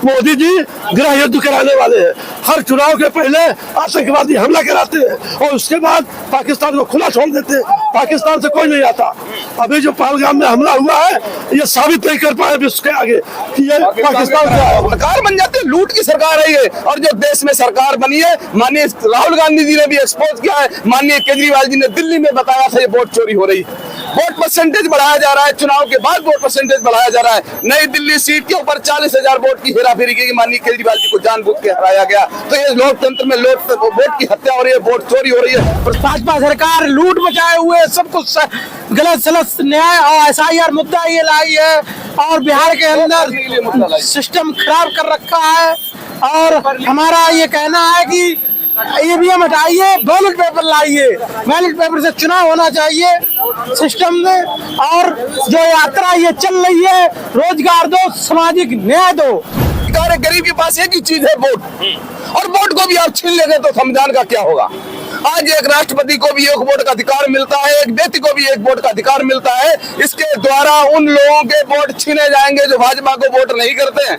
मोदी जी गृह युद्ध कराने वाले हैं। हर चुनाव के पहले आतंकवादी हमला कराते हैं और उसके बाद पाकिस्तान को खुला छोड़ देते हैं। पाकिस्तान से कोई नहीं आता। अभी जो पहलगाम में हमला हुआ है ये साबित नहीं कर पाए विश्व के आगे कि ये पाकिस्तान का सरकार बन जाती है। लूट की सरकार है ये। और जो देश में सरकार बनी है, माननीय राहुल गांधी जी ने भी एक्सपोज किया है, माननीय केजरीवाल जी ने दिल्ली में बताया था ये वोट चोरी हो रही है। वोट परसेंटेज बढ़ाया जा रहा है, चुनाव के बाद वोट परसेंटेज बढ़ाया जा रहा है। नई दिल्ली सीट के ऊपर 40,000 वोट की हेराफेरी की माननीय केजरीवाल जी को जानबूझ के हराया गया। तो ये लोकतंत्र में वोट की हत्या हो रही है, वोट चोरी हो रही है। भाजपा सरकार लूट मचाए हुए सब कुछ गलत सलत न्याय और SIR मुद्दा ये लाई है और बिहार के अंदर सिस्टम खराब कर रखा है। और हमारा ये कहना है कि EVM हटाइए, बैलेट पेपर लाइए। बैलेट पेपर से चुनाव होना चाहिए सिस्टम में। और जो यात्रा ये चल रही है, रोजगार दो, सामाजिक न्याय दो। गरीब के पास एक ही चीज है, वोट। और वोट को भी आप छीन लेंगे तो संविधान का क्या होगा। आज एक राष्ट्रपति को भी एक वोट का अधिकार मिलता है, एक व्यक्ति को भी एक वोट का अधिकार मिलता है। इसके द्वारा उन लोगों के वोट छीने जाएंगे जो भाजपा को वोट नहीं करते हैं।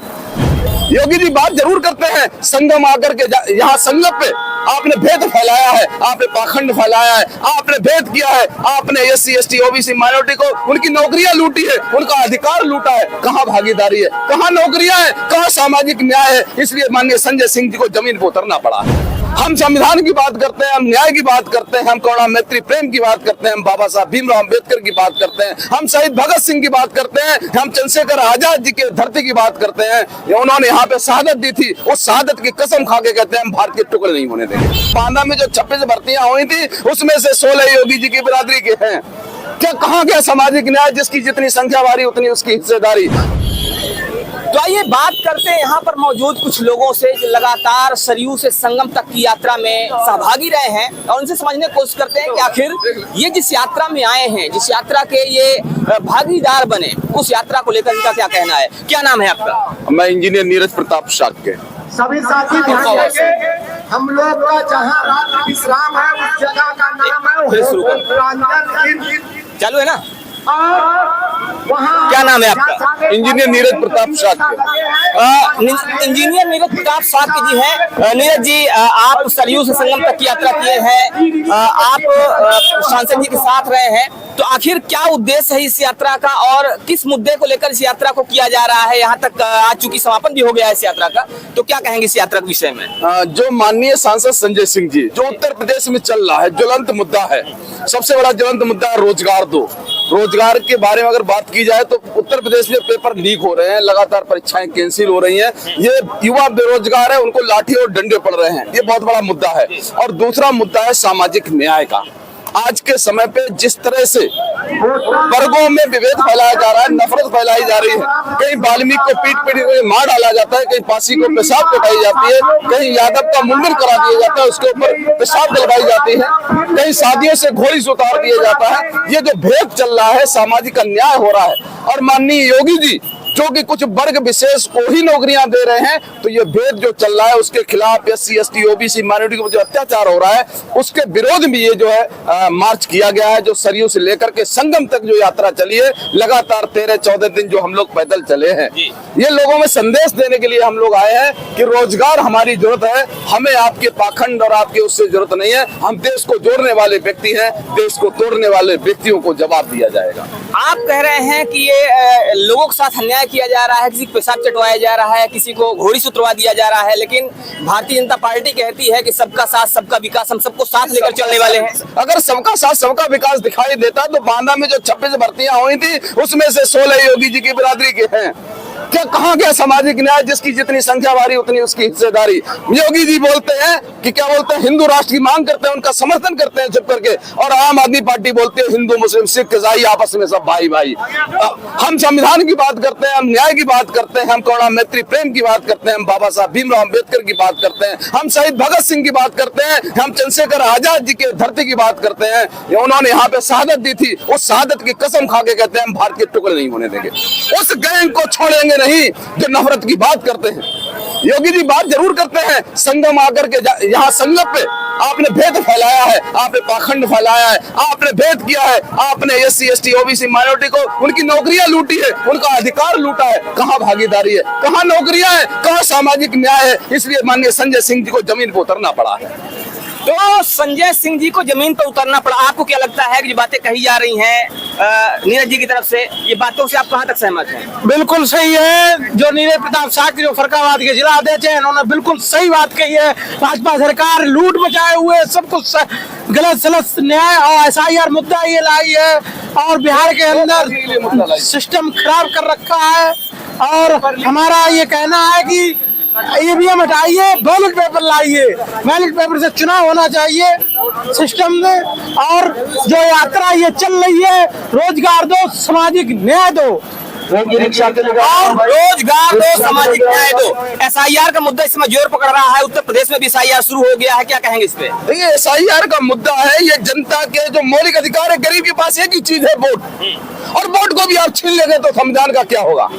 योगी जी बात जरूर करते हैं, संगम आकर के यहाँ संगम पे आपने भेद फैलाया है, आपने पाखंड फैलाया है, आपने भेद किया है, आपने SC ST OBC माइनॉरिटी को उनकी नौकरियां लूटी है, उनका अधिकार लूटा है। कहाँ भागीदारी है, कहाँ नौकरियां है, कहाँ सामाजिक न्याय है। इसलिए माननीय संजय सिंह जी को जमीन पर उतरना पड़ा। हम संविधान की बात करते हैं, हम न्याय की बात करते हैं, हम करुणा मैत्री प्रेम की बात करते हैं, हम बाबा साहब भीमराव अम्बेडकर की बात करते हैं, हम शहीद भगत सिंह की बात करते हैं, हम चंद्रशेखर आजाद जी के धरती की बात करते हैं। उन्होंने यहाँ पे शहादत दी थी, उस शहादत की कसम खा के कहते हैं हम भारत के टुकड़े नहीं होने देंगे। बांदा में जो 26 भर्तियां हुई थी उसमें से 16 योगी जी की बिरादरी के हैं। क्या कहाँ गया सामाजिक न्याय, जिसकी जितनी संख्या बारी उतनी उसकी हिस्सेदारी। तो आइए बात करते हैं यहाँ पर मौजूद कुछ लोगों से जो लगातार सरयू से संगम तक की यात्रा में सहभागी रहे हैं और उनसे समझने की कोशिश करते हैं कि आखिर ये जिस यात्रा में आए हैं, जिस यात्रा के ये भागीदार बने, उस यात्रा को लेकर इनका क्या कहना है। क्या नाम है आपका? मैं इंजीनियर नीरज प्रताप शाक्य। सभी साथी ध्यान देंगे, हम लोग का जहाँ रात विश्राम है उस जगह का नाम है चालू है ना। वहाँ क्या नाम है आपका? इंजीनियर नीरज प्रताप शाक्य। इंजीनियर नीरज प्रताप शाक्य जी हैं। नीरज जी, आप सरयू से संगम तक की यात्रा किए हैं, आप सांसद जी के साथ रहे हैं, तो आखिर क्या उद्देश्य है इस यात्रा का और किस मुद्दे को लेकर इस यात्रा को किया जा रहा है? यहाँ तक आज चूंकि समापन भी हो गया है इस यात्रा का, तो क्या कहेंगे इस यात्रा के विषय में? जो माननीय सांसद संजय सिंह जी, जो उत्तर प्रदेश में चल रहा है ज्वलंत मुद्दा है, सबसे बड़ा ज्वलंत मुद्दा है रोजगार दो। रोजगार के बारे में अगर बात की जाए तो उत्तर प्रदेश में पेपर लीक हो रहे हैं, लगातार परीक्षाएं कैंसिल हो रही हैं, ये युवा बेरोजगार है, उनको लाठी और डंडे पड़ रहे हैं, ये बहुत बड़ा मुद्दा है। और दूसरा मुद्दा है सामाजिक न्याय का। आज के समय पे जिस तरह से वर्गों में विभेद फैलाया जा रहा है, नफरत फैलाई जा रही है, कहीं वाल्मीकि को पीट के मार डाला जाता है, कहीं पासी को पेशाब कटाई जाती है, कहीं यादव का मुंडन करा दिया जाता है, उसके ऊपर पेशाब दिलवाई जाती है, कहीं शादियों से घोड़ी से उतार दिया जाता है। ये जो भेद चल रहा है, सामाजिक अन्याय हो रहा है। और माननीय योगी जी जो कि कुछ वर्ग विशेष को ही नौकरियां दे रहे हैं, तो ये भेद जो चल रहा है उसके खिलाफ SC ST OBC माइनॉरिटी को जो अत्याचार हो रहा है उसके विरोध में ये जो है मार्च किया गया है। जो सरयू से लेकर के संगम तक जो यात्रा चली है, लगातार 13-14 दिन जो हम लोग पैदल चले हैं, ये लोगों में संदेश देने के लिए हम लोग आए हैं कि रोजगार हमारी जरूरत है, हमें आपके पाखंड और आपके उससे जरूरत नहीं है। हम देश को जोड़ने वाले व्यक्ति हैं, देश को तोड़ने वाले व्यक्तियों को जवाब दिया जाएगा। आप कह रहे हैं कि ये लोगों के साथ अन्याय किया जा रहा है, किसी को पेशाब चटवाया जा रहा है, किसी को घोड़ी से उतरवा दिया जा रहा है, लेकिन भारतीय जनता पार्टी कहती है कि सबका साथ सबका विकास, हम सबको साथ लेकर चलने वाले हैं। अगर सबका साथ सबका विकास दिखाई देता तो बांदा में जो 26 भर्तियां हुई थी उसमें से 16 योगी जी की बिरादरी के हैं। क्या कहाँ गया सामाजिक न्याय, जिसकी जितनी संख्या बारी उतनी उसकी हिस्सेदारी। योगी जी बोलते हैं कि क्या बोलते हैं, हिंदू राष्ट्र की मांग करते हैं, उनका समर्थन करते हैं चुप करके, और आम आदमी पार्टी बोलती है हिंदू मुस्लिम सिख ईसाई आपस में सब भाई भाई। हम संविधान की बात करते हैं, हम न्याय की बात करते हैं, हम करुणा मैत्री प्रेम की बात करते हैं, हम बाबा साहब भीमराव अम्बेडकर की बात करते हैं, हम शहीद भगत सिंह की बात करते हैं, हम चंद्रशेखर आजाद जी के धरती की बात करते हैं। उन्होंने यहाँ पे शहादत दी थी, उस शहादत की कसम खा के कहते हैं हम भारत के टुकड़े नहीं होने देंगे। उस गैंग को छोड़ेंगे नहीं जो नफरत की बात करते हैं। योगी जी बात जरूर करते हैं संगम आकर के यहाँ संगम पे आपने भेद फैलाया है, आपने पाखंड फैलाया है, आपने भेद किया है, आपने SC ST OBC माइनॉरिटी को उनकी नौकरियां लूटी है, उनका अधिकार लूटा है। कहाँ भागीदारी है, कहाँ नौकरियां है, कहाँ सामाजिक न्याय है? इसलिए माननीय संजय सिंह जी को जमीन पर उतरना पड़ा है। तो संजय सिंह जी को जमीन पर उतरना पड़ा। आपको क्या लगता है कि जो बातें कही जा रही हैं नीरज जी की तरफ से, ये बातों से आप कहां तक सहमत हैं? बिल्कुल सही है। जो नीरज प्रताप शाह की जो फरकाबाद के जिला अध्यक्ष हैं, उन्होंने बिल्कुल सही बात कही है। भाजपा सरकार लूट मचाए हुए सब कुछ गलत सलत न्याय और SIR मुद्दा ये लाई है और बिहार के अंदर सिस्टम खराब कर रखा है। और हमारा ये कहना है कि EVM हटाइए, बैलेट पेपर लाइए, बैलेट पेपर से चुनाव होना चाहिए सिस्टम में। और जो यात्रा ये चल रही है, रोजगार दो, सामाजिक न्याय दो और रोजगार दो, सामाजिक न्याय दो। SIR का मुद्दा इस समय जोर पकड़ रहा है। उत्तर प्रदेश में भी SIR शुरू हो गया है, क्या कहेंगे इस पे? देखिए SIR का मुद्दा है, ये जनता के जो मौलिक अधिकार है। गरीब के पास एक ही चीज है, वोट। और वोट को भी आप छीन लेंगे तो संविधान का क्या होगा?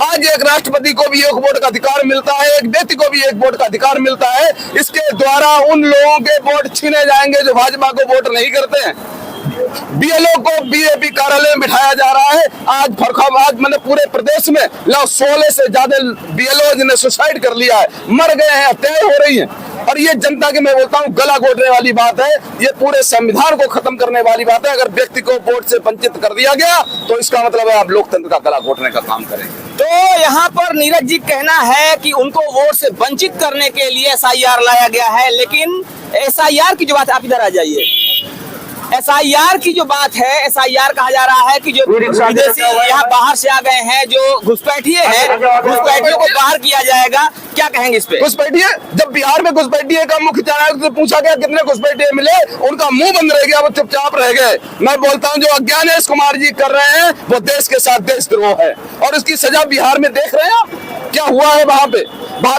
आज एक राष्ट्रपति को भी एक वोट का अधिकार मिलता है, एक व्यक्ति को भी एक वोट का अधिकार मिलता है। इसके द्वारा उन लोगों के वोट छीने जाएंगे जो भाजपा को वोट नहीं करते हैं। BLO को BJP कार्यालय में बिठाया जा रहा है। आज फर्रुखाबाद मैंने पूरे प्रदेश में 16 से ज्यादा BLO ने सुसाइड कर लिया है, मर गए हैं, हत्याएं हो रही हैं। और ये जनता के, मैं बोलता हूँ, गला घोटने वाली बात है। ये पूरे संविधान को खत्म करने वाली बात है। अगर व्यक्ति को वोट से वंचित कर दिया गया तो इसका मतलब है आप लोकतंत्र का गला घोटने का काम करेंगे। तो यहाँ पर नीरज जी कहना है कि उनको वोट से वंचित करने के लिए SIR लाया गया है। लेकिन SIR की जो बात, आप इधर आ जाइए। SIR की जो बात है, SIR कहा जा रहा है कि जो विदेशी यहाँ बाहर से आ गए हैं, जो घुसपैठिए हैं, घुसपैठियों को बाहर किया जाएगा। क्या कहेंगे इस पे? घुसपैठिए, जब बिहार में घुसपैठिए का मुख्य चुनाव से पूछा गया कितने घुसपैठिए मिले, उनका मुंह बंद रह गया, वो चुपचाप रह गए। मैं बोलता हूँ जो अज्ञानेश कुमार जी कर रहे हैं वो देश के साथ देशद्रोह है और उसकी सजा बिहार में देख रहे हैं आप क्या हुआ है। वहां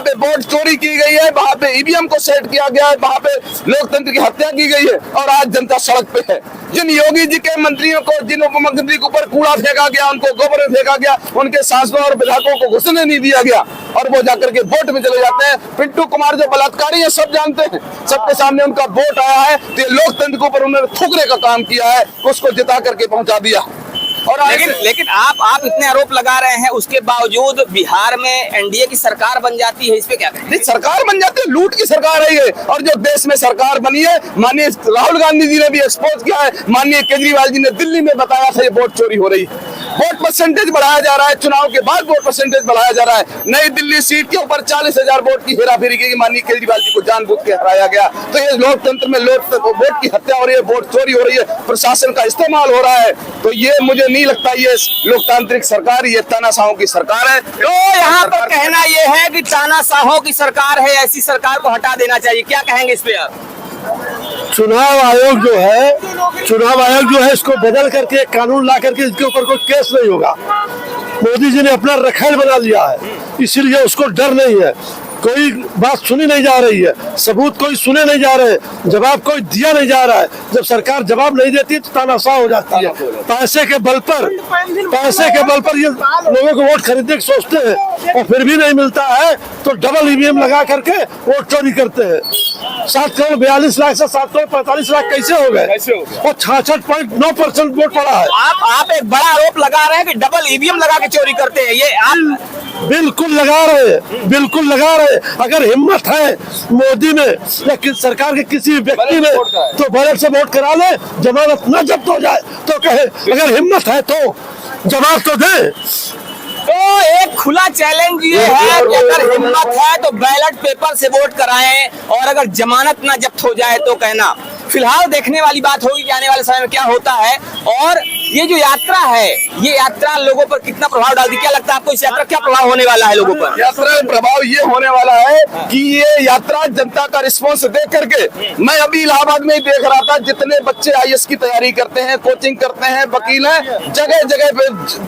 पे वोट चोरी की गई है, वहां पे EVM को सेट किया गया है, वहां पे लोकतंत्र की हत्या की गई है और आज जनता सड़क पे है। जिन योगी जी के मंत्रियों को, जिन उप मुख्यमंत्री के ऊपर कूड़ा फेंका गया, उनको गोबर में फेंका गया, उनके सांसदों और विधायकों को घुसने नहीं दिया गया और वो जाकर के वोट में चले जाते हैं। पिंटू कुमार जो बलात्कारी है सब जानते हैं, सबके सामने उनका वोट आया है तो ये लोकतंत्र के ऊपर उन्होंने थूकने का काम किया है, उसको जिता करके पहुंचा दिया। और लेकिन आप इतने आरोप लगा रहे हैं, उसके बावजूद बिहार में NDA की सरकार बन जाती है, इस पे क्या कहें? नहीं, सरकार बन जाती है, लूट की सरकार है ये। और जो देश में सरकार बनी है, माननीय राहुल गांधी जी ने भी एक्सपोज किया है, माननीय केजरीवाल जी ने दिल्ली में बताया था ये वोट चोरी हो रही है। वोट परसेंटेज बढ़ाया जा रहा है, चुनाव के बाद वोट परसेंटेज बढ़ाया जा रहा है। नई दिल्ली सीट के ऊपर 40,000 वोट की हेराफेरी की, माननीय केजरीवाल जी को जानबूझ के हराया गया। तो ये लोकतंत्र में वोट की हत्या हो रही है, वोट चोरी हो रही है, प्रशासन का इस्तेमाल हो रहा है। तो ये मुझे नहीं लगता ये लोकतांत्रिक सरकार, ये तानाशाहों की सरकार है। तो यहाँ पर कहना ये है कि तानाशाहों की सरकार है, ऐसी सरकार को हटा देना चाहिए। क्या कहेंगे इस पे आप? चुनाव आयोग जो है इसको बदल करके कानून ला करके इसके ऊपर कोई केस नहीं होगा। मोदी जी ने अपना रखेल बना लिया है, इसीलिए उसको डर नहीं है। कोई बात सुनी नहीं जा रही है, सबूत कोई सुने नहीं जा रहे, जवाब कोई दिया नहीं जा रहा है। जब सरकार जवाब नहीं देती तो तानाशाह हो जाती है। पैसे के बल पर ये लोगों को वोट खरीदने की सोचते हैं और फिर भी नहीं मिलता है तो डबल EVM लगा करके वोट चोरी करते हैं। 7,42,00,000 से 7,45,00,000 कैसे हो गए? और 66.9% वोट पड़ा है। आप एक बड़ा आरोप लगा रहे हैं कि डबल EVM लगा के चोरी करते हैं, ये आप बिल्कुल लगा रहे। अगर हिम्मत है मोदी में या सरकार के किसी व्यक्ति में तो बैलेट से वोट करा ले, जमानत न जब्त हो जाए तो कहे, अगर हिम्मत है तो जवाब तो दे। तो एक खुला चैलेंज ये है कि अगर हिम्मत है तो बैलेट पेपर से वोट कराएं और अगर जमानत ना जब्त हो जाए तो कहना। फिलहाल देखने वाली बात होगी कि आने वाले समय में क्या होता है और ये जो यात्रा है, ये यात्रा लोगों पर कितना प्रभाव डालती है? क्या लगता है आपको, इस यात्रा क्या प्रभाव होने वाला है लोगों पर? यात्रा का प्रभाव ये होने वाला है कि ये यात्रा जनता का रिस्पॉन्स देख करके, मैं अभी इलाहाबाद में ही देख रहा था, जितने बच्चे IAS की तैयारी करते हैं, कोचिंग करते हैं, वकील हैं, जगह जगह पे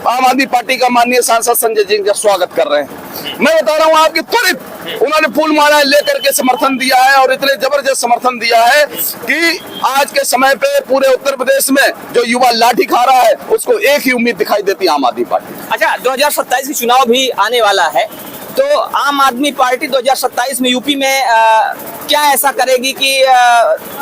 आम आदमी पार्टी का माननीय सांसद संजय जी का स्वागत कर रहे हैं। मैं बता रहा हूँ आपकी, त्वरित उन्होंने फूल माला लेकर के समर्थन दिया है और इतने जबरदस्त समर्थन दिया है कि आज के समय पे पूरे उत्तर प्रदेश में जो युवा लाठी खा रहा है उसको एक ही उम्मीद दिखाई देती है, आम आदमी पार्टी। अच्छा, 2027 की चुनाव भी आने वाला है, तो आम आदमी पार्टी 2027 में यूपी में क्या ऐसा करेगी कि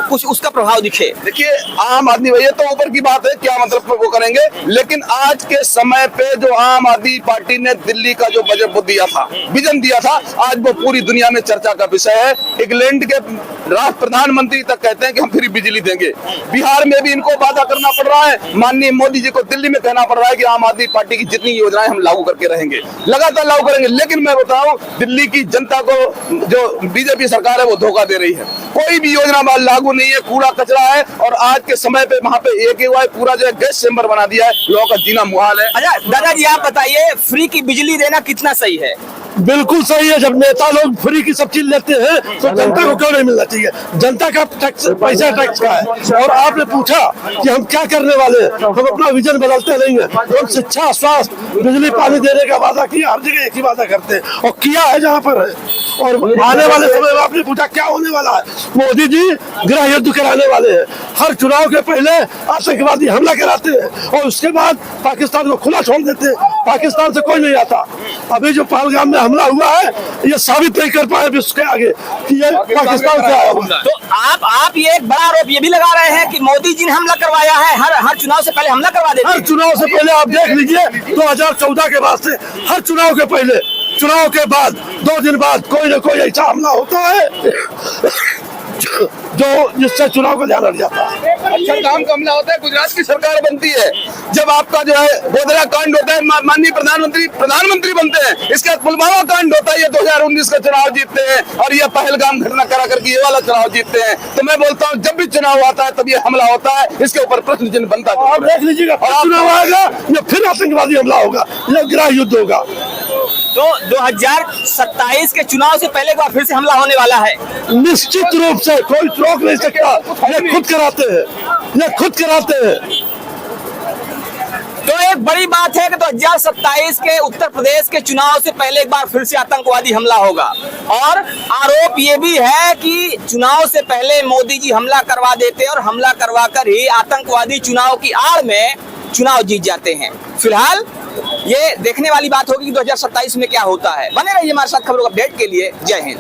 कुछ उसका प्रभाव दिखे? देखिए, आम आदमी भैया तो ऊपर की बात है, क्या मतलब वो करेंगे, लेकिन आज के समय पे जो आम आदमी पार्टी ने दिल्ली का जो बजट वो दिया था, विजन दिया था, आज वो पूरी दुनिया में चर्चा का विषय है। इंग्लैंड के राष्ट्र प्रधानमंत्री तक कहते हैं कि हम फ्री बिजली देंगे। बिहार में भी इनको वादा करना पड़ रहा है, माननीय मोदी जी को दिल्ली में कहना पड़ रहा है कि आम आदमी पार्टी की जितनी योजनाएं हम लागू करके रहेंगे, लगातार लागू करेंगे। लेकिन मैं बताऊं, दिल्ली की जनता को जो बीजेपी सरकार है वो धोखा दे रही है। कोई भी योजना लागू नहीं है, कूड़ा कचरा है। और आज के समय पे वहाँ पे एक हुआ है, पूरा जो है गैस चेंबर बना दिया है, लोगों का जीना मुहाल है। अच्छा दादाजी, आप बताइए, फ्री की बिजली देना कितना सही है? बिल्कुल सही है। जब नेता लोग फ्री की सब चीज लेते हैं तो जनता को क्यों नहीं मिलना चाहिए? जनता का टैक्स, पैसा टैक्स का है। और आपने पूछा कि हम क्या करने वाले हैं, हम अपना विजन बदलते नहीं है। हम शिक्षा, स्वास्थ्य, बिजली, पानी देने का वादा किया, हर जगह एक ही वादा करते हैं और किया है जहाँ पर है। और आने वाले समय में आपने पूछा क्या होने वाला है, मोदी जी गृह युद्ध कराने वाले हैं। हर चुनाव के पहले आतंकवादी हमला कराते हैं और उसके बाद पाकिस्तान को खुला छोड़ देते हैं। पाकिस्तान से कोई नहीं आता। अभी जो पहलगाम में हमला हुआ है, ये साबित नहीं कर पाए विश्व के आगे कि ये पाकिस्तान से आया हुआ है। तो आप ये एक बड़ा आरोप ये भी लगा रहे हैं कि मोदी जी ने हमला करवाया है, हर चुनाव से पहले हमला करवा देते हैं। हर चुनाव से पहले आप देख लीजिए, 2014 के बाद से हर चुनाव के पहले, चुनाव के बाद 2 दिन बाद कोई न कोई ऐसा हमला होता है जो जिससे चुनाव का ध्यान हट जाता है। अच्छा काम का हमला होता है, गुजरात की सरकार बनती है, जब आपका जो है गोधरा कांड होता है, माननीय प्रधानमंत्री बनते हैं। इसके बाद पुलवामा कांड होता है, ये 2019 का चुनाव जीतते हैं और ये पहलगाम घटना करा करके ये वाला चुनाव जीतते हैं। तो मैं बोलता हूँ, जब भी चुनाव आता है तब ये हमला होता है, इसके ऊपर प्रश्न चिन्ह बनता है। आप देख लीजिएगा, चुनाव आएगा या फिर आतंकवादी हमला होगा, या गृह युद्ध होगा। तो 2027 के चुनाव से पहले एक बार फिर से हमला होने वाला है। निश्चित रूप से कोई रोक नहीं सकता। ये खुद कराते हैं, ये खुद कराते हैं। तो एक बड़ी बात है कि 2027 के उत्तर प्रदेश के चुनाव से पहले एक बार फिर से आतंकवादी हमला होगा। और आरोप ये भी है कि चुनाव से पहले मोदी जी हमला करवा देते और हमला करवाकर ही आतंकवादी चुनाव की आड़ में चुनाव जीत जाते हैं। फिलहाल ये देखने वाली बात होगी कि 2027 में क्या होता है। बने रहिए हमारे साथ खबरों अपडेट के लिए। जय हिंद।